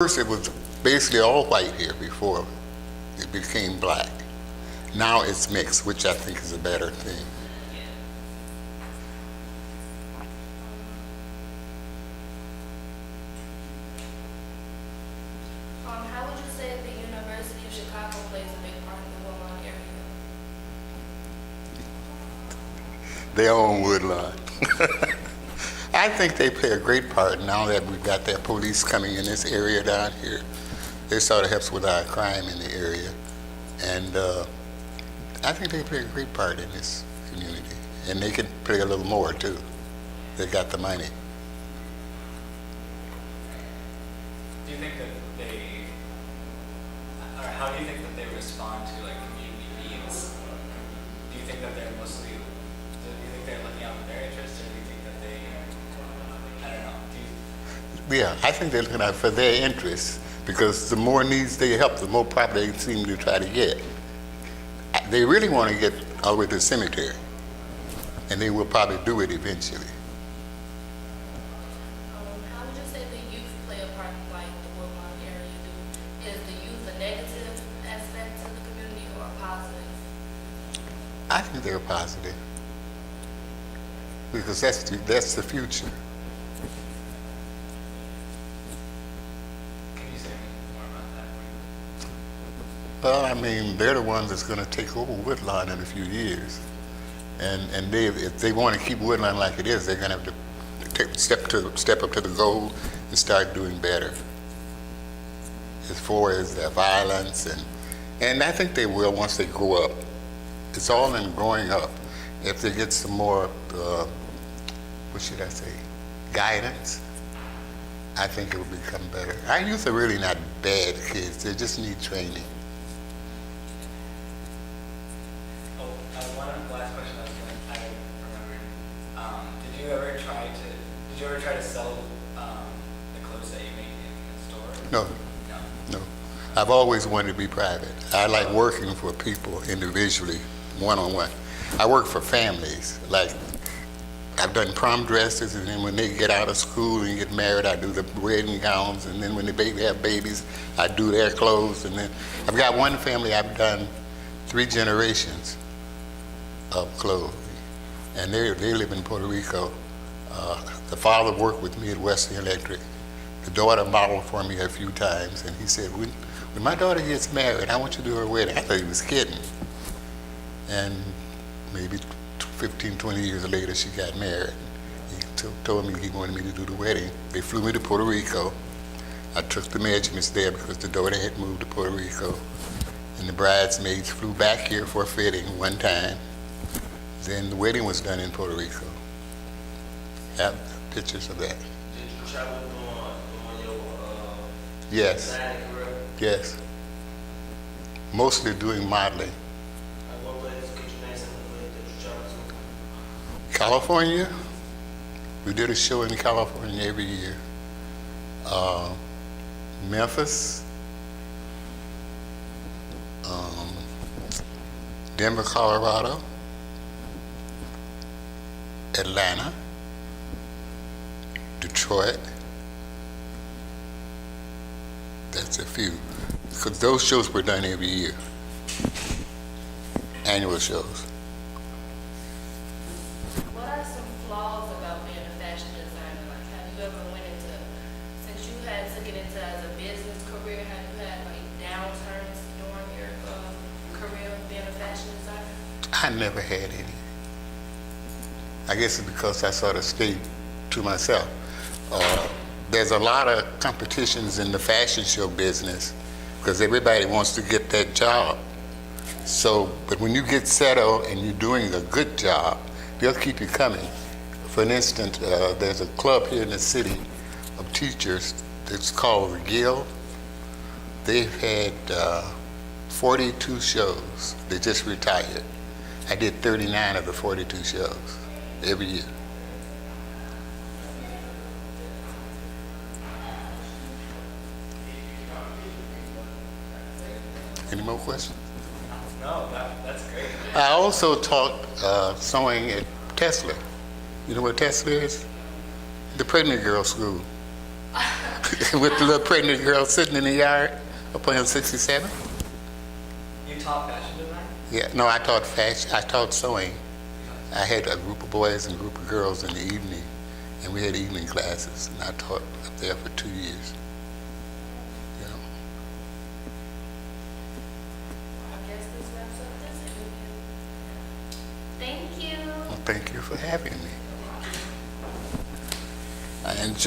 First, it was basically all white here before it became black. Now it's mixed, which I think is a better thing. How would you say the University of Chicago plays a big part in the Woodlawn area? They own Woodlawn. I think they play a great part now that we've got that police coming in this area down here. It sort of helps with our crime in the area. And I think they play a great part in this community. And they can play a little more too. They got the money. Do you think that or how do you think that they respond to like community needs? Do you think that they're mostly, do you think they're looking out for their interests, or do you think that they, I don't know, Yeah, I think they're looking out for their interests because the more needs they help, the more property they seem to try to get. They really want to get all the way to the cemetery, and they will probably do it eventually. How would you say the youth play a part in like the Woodlawn area? Is the youth a negative aspect to the community or a positive? I think they're positive because that's the future. can you say more about that? Well, I mean, they're the ones that's going to take over Woodlawn in a few years, and if they want to keep Woodlawn like it is, they're going to have to step up to the goal and start doing better as far as their violence and I think they will once they grow up. It's all in growing up. If they get some more, what should I say, guidance, I think it will become better. Our youth are really not bad kids. They just need training. Oh, one last question I remembered. Did you ever try to sell the clothes that you make in the store? No, No. no. I've always wanted to be private. I like working for people individually, one-on-one. I work for families. Like, I've done prom dresses, and then when they get out of school and get married, I do the wedding gowns, and then when they have babies, I do their clothes, and then I've got one family I've done 3 generations of clothing, and they live in Puerto Rico. The father worked with me at Western Electric. The daughter modeled for me a few times, and he said, when my daughter gets married, I want you to do her wedding. I thought he was kidding. And maybe 15, 20 years later, she got married. He told me he wanted me to do the wedding. They flew me to Puerto Rico. I took the measurements there because the daughter had moved to Puerto Rico. And the bridesmaids flew back here for a fitting one time. Then the wedding was done in Puerto Rico. I have pictures of that. Did you travel during your Yes, designing career? yes. Mostly doing modeling. What places could you name some of the places that you traveled to? California, we did a show in California every year. Memphis, Denver, Colorado, Atlanta, Detroit. That's a few, because those shows were done every year, annual shows. What are some flaws about being a fashion designer? Like, have you ever went into, since you had took it into as a business career, have you had like downturns during your career of being a fashion designer? I never had any. I guess it's because I sort of stayed to myself. There's a lot of competitions in the fashion show business because everybody wants to get that job. So, but when you get settled and you're doing a good job, they'll keep you coming. For instance, there's a club here in the city of teachers that's called the Guild. They've had 42 shows. They just retired. I did 39 of the 42 shows every year. Any more questions? No, that's great. I also taught sewing at Tesla. You know what Tesla is? The pregnant girl school. with the little pregnant girl sitting in the yard up on 67. You taught fashion design? Yeah, no, I taught fashion. I taught sewing. I had a group of boys and a group of girls in the evening, and we had evening classes, and I taught up there for 2 years. You know. I guess this wraps up this interview. Thank you. Well, thank you for having me. I enjoy